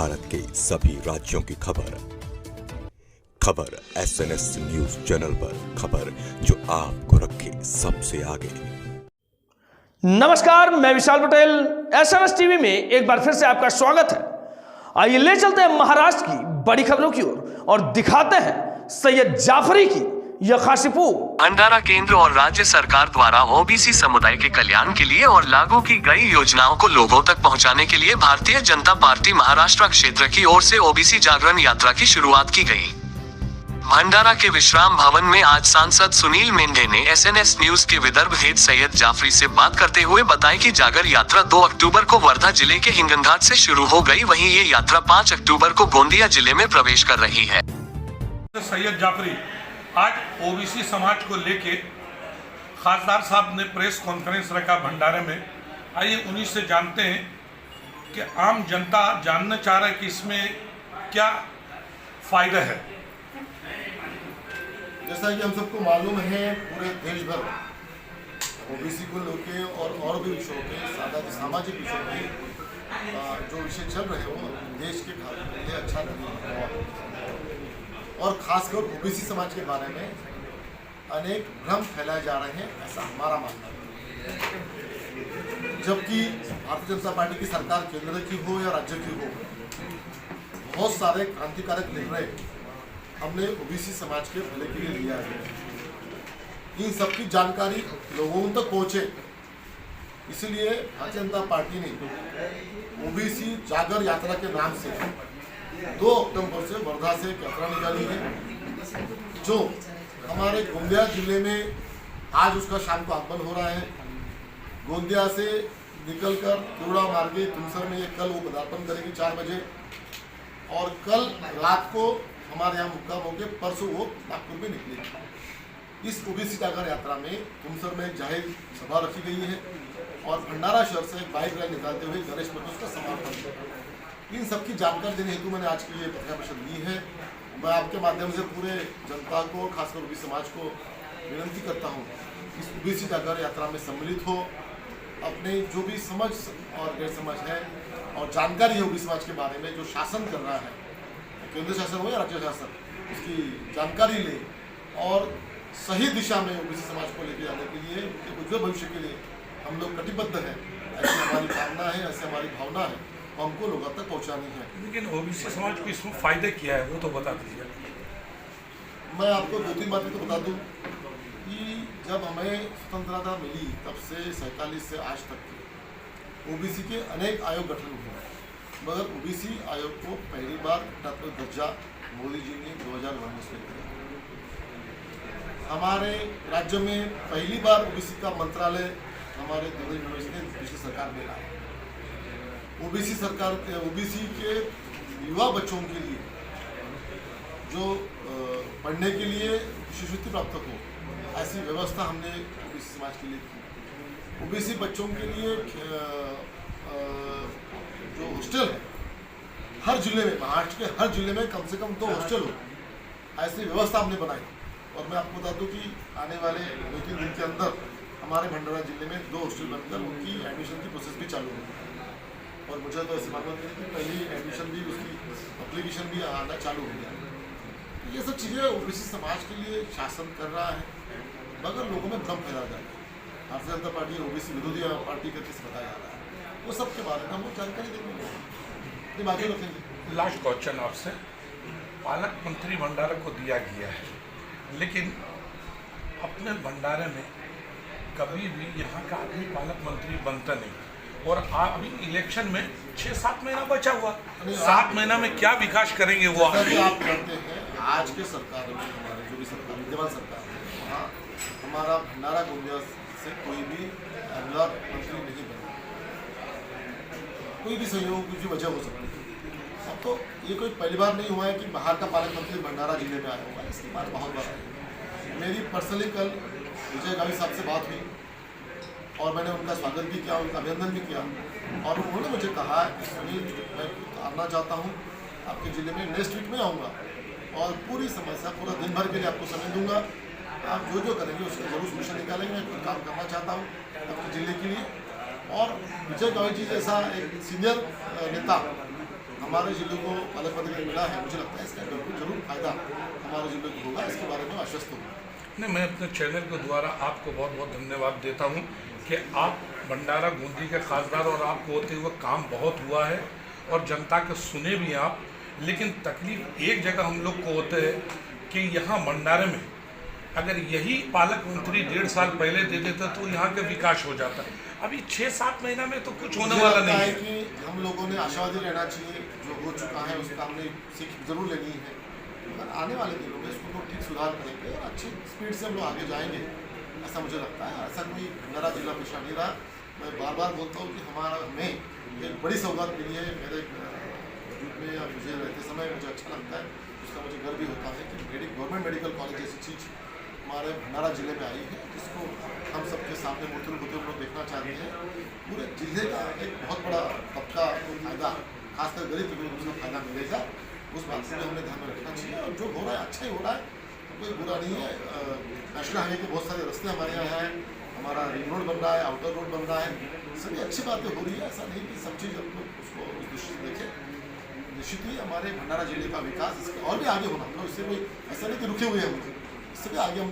भारत के सभी राज्यों की खबर SNS न्यूज चैनल पर, खबर जो आपको रखे सबसे आगे। नमस्कार, मैं विशाल पटेल। SNS टीवी में एक बार फिर से आपका स्वागत है। आइए ले चलते हैं महाराष्ट्र की बड़ी खबरों की ओर और दिखाते हैं सैयद जाफरी की यह खास रिपोर्ट। भंडारा केंद्र और राज्य सरकार द्वारा ओबीसी समुदाय के कल्याण के लिए और लागू की गई योजनाओं को लोगों तक पहुंचाने के लिए भारतीय जनता पार्टी महाराष्ट्र क्षेत्र की ओर से ओबीसी जागरण यात्रा की शुरुआत की गई। भंडारा के विश्राम भवन में आज सांसद सुनील मेंढे ने SNS न्यूज के विदर्भ हेड सैयद जाफरी से बात करते हुए बताया कि जागर यात्रा 2 अक्टूबर को वर्धा जिले के हिंगनघाट से शुरू हो गई, वहीं ये यात्रा 5 अक्टूबर को गोंदिया जिले में प्रवेश कर रही है। सैयद जाफरी आज ओबीसी समाज को लेके खासदार साहब ने प्रेस कॉन्फ्रेंस रखा भंडारे में। आइए उन्हीं से जानते हैं कि आम जनता जानना चाह रहा है कि इसमें क्या फायदा है। जैसा कि हम सबको मालूम है, पूरे देश भर ओबीसी को लेके और भी विषयों पे, सामाजिक विषयों पे जो विषय चल रहे हैं वो देश के लिए अच्छा नहीं है और खासकर ओबीसी समाज के बारे में अनेक भ्रम फैलाए जा रहे हैं, ऐसा हमारा मानना है। जबकि भारतीय जनता पार्टी की सरकार केंद्र की हो या राज्य की हो, बहुत सारे क्रांतिकारक निर्णय हमने ओबीसी समाज के भले के लिए लिया है। इन सबकी जानकारी लोगों तक पहुंचे, इसलिए भारतीय जनता पार्टी ने ओबीसी जागर यात्रा के नाम से 2 अक्टूबर से वर्धा से एक यात्रा निकाली है, जो हमारे गोंदिया जिले में आज उसका शाम को आगमन हो रहा है। गोंदिया से निकलकर तिरुड़ा मार्गे तुमसर में कल वो पदार्पण करेगी 4 बजे और कल रात को हमारे यहाँ मुक्काम होकर परसों वो नागपुर में निकलेगी। इस ओबीसी जागर यात्रा में तुमसर में जाहिर सभा रखी गई है और भंडारा शहर से एक बाइक रैली निकालते हुए गणेश मठ उसका समापन है। इन सबकी जानकारी देने हेतु मैंने आज की ये पत्रिका परिषद ली है। मैं आपके माध्यम से पूरे जनता को, खासकर ओबीसी समाज को विनती करता हूँ इस ओबीसी जागर यात्रा में सम्मिलित हो, अपने जो भी समझ और गैर समझ है और जानकारी है ओबीसी समाज के बारे में, जो शासन कर रहा है, केंद्र शासन हो या राज्य शासन, उसकी जानकारी ले और सही दिशा में ओबीसी समाज को लेकर जाने के लिए, उनके उज्ज्वल भविष्य के लिए हम लोग कटिबद्ध हैं। ऐसी हमारी कामना है, ऐसी हमारी भावना है, हमको लोगों तक पहुंचानी है। लेकिन ओबीसी समाज को इसमें फायदे क्या है वो तो बता दीजिए। मैं आपको 2-3 बातें तो बता दूं कि जब हमें स्वतंत्रता मिली तब से 47 से आज तक ओबीसी के अनेक आयोग गठन हुए, मगर ओबीसी आयोग को पहली बार घटनात्मक दर्जा मोदी जी ने 2019 में दिया। हमारे राज्य में पहली बार ओबीसी का मंत्रालय हमारे देवेंद्र फडणवीस ने पिछली सरकार में लाया। ओबीसी के युवा बच्चों के लिए जो पढ़ने के लिए शिष्यवृत्ति प्राप्त हो, ऐसी व्यवस्था हमने ओबीसी समाज के लिए की। ओबीसी बच्चों के लिए जो हॉस्टल है, हर जिले में, महाराष्ट्र के हर जिले में कम से कम 2 हॉस्टल हो, ऐसी व्यवस्था हमने बनाई। और मैं आपको बता दूं कि आने वाले 2-3 दिन के अंदर हमारे भंडारा जिले में 2 हॉस्टल बनकर उनकी एडमिशन की प्रोसेस भी चालू होगी और मुझे तो ऐसी मालूम है कि पहली एडमिशन भी, उसकी एप्लीकेशन भी आना चालू हो गया। ये सब चीज़ें ओबीसी समाज के लिए शासन कर रहा है, मगर लोगों में भ्रम फैला जा रहा है। भारतीय जनता पार्टी ओबीसी विरोधी पार्टी करके बताया जा रहा है, वो सब के बारे में हम लोग जानकारी देंगे, बाकी रखेंगे। लास्ट क्वेश्चन आपसे, पालक मंत्री भंडारा को दिया गया है, लेकिन अपने भंडारे में कभी भी यहाँ का आदमी पालक मंत्री बनता नहीं और अभी इलेक्शन में 6-7 महीना बचा हुआ, 7 महीना में क्या विकास करेंगे वो आप करते हैं। आज के सरकार में, हमारे जो भी सरकार, विद्यमान सरकार है, वहाँ हमारा भंडारा गोंदिया से कोई भी मंत्री नहीं बना, कोई भी सहयोग की वजह हो सकती है। अब तो ये कोई पहली बार नहीं हुआ है कि बाहर का पालक मंत्री भंडारा जिले में आया हुआ है, इसकी बात बहुत बार है। मेरी पर्सनली कल विजय गावी साहब से बात हुई और मैंने उनका स्वागत भी किया, उनका अभिनंदन भी किया और उन्होंने मुझे कहा कि सुनील, मैं आना चाहता हूँ आपके ज़िले में, नेक्स्ट वीक में आऊँगा और पूरी समस्या, पूरा दिन भर के लिए आपको समय दूंगा, आप जो करेंगे उसका जरूर सोल्यूशन निकालेंगे। मैं कुछ काम करना चाहता हूँ आपके ज़िले के लिए और विजय गावी जी जैसा एक सीनियर नेता हमारे जिले को पालक मंत्री मिला है, मुझे लगता है इसका जरूर फायदा हमारे जिले को होगा, इसके बारे में आश्वस्त हूँ। नहीं, मैं अपने चैनल के द्वारा आपको बहुत बहुत धन्यवाद देता हूं कि आप भंडारा बूंदी के खासदार और आपको होते हुए काम बहुत हुआ है और जनता के सुने भी आप। लेकिन तकलीफ एक जगह हम लोग को होते है कि यहाँ भंडारे में अगर यही पालक मंत्री 1.5 साल पहले दे देता तो यहाँ का विकास हो जाता। अभी 6-7 महीना में तो कुछ होने वाला नहीं है। कि हम लोगों ने आशावादी रहना चाहिए, जो हो चुका है उसका हमने सीख जरूर लेनी है, मगर आने वाले दिनों में इसको तो ठीक सुधार करेंगे और अच्छी स्पीड से हम लोग आगे जाएंगे, ऐसा मुझे लगता है। ऐसा कोई भंडारा जिला पिछड़ा नहीं रहा। मैं बार बार बोलता हूँ कि हमारा में एक बड़ी सौगात मिली है मेरे ग्रुप में, या मुझे रहते समय मुझे अच्छा लगता है, उसका मुझे गर्व भी होता है कि गवर्नमेंट मेडिकल कॉलेज जैसी चीज़ हमारे भंडारा जिले में आई है, जिसको हम सबके सामने मूर्ति होते हम लोग देखना चाहते हैं। पूरे जिले का एक बहुत बड़ा तबका को फायदा, खासकर गरीब तबके को उसका फायदा मिलेगा, उस बात से हमें ध्यान में रखना चाहिए। और जो हो रहा है अच्छा ही हो रहा है, कोई बुरा नहीं है। नेशनल हाईवे के बहुत सारे रास्ते हमारे यहाँ हैं, हमारा रिंग रोड बन रहा है, आउटर रोड बन रहा है, सभी अच्छी बातें हो रही है। ऐसा नहीं कि सब चीज़ हम लोग उसको उस दृष्टि से देखें। निश्चित ही हमारे भंडारा जिले का विकास इसके और भी आगे होना, हम लोग इससे कोई ऐसा नहीं कि रुके हुए हैं, हम लोग इससे भी आगे हम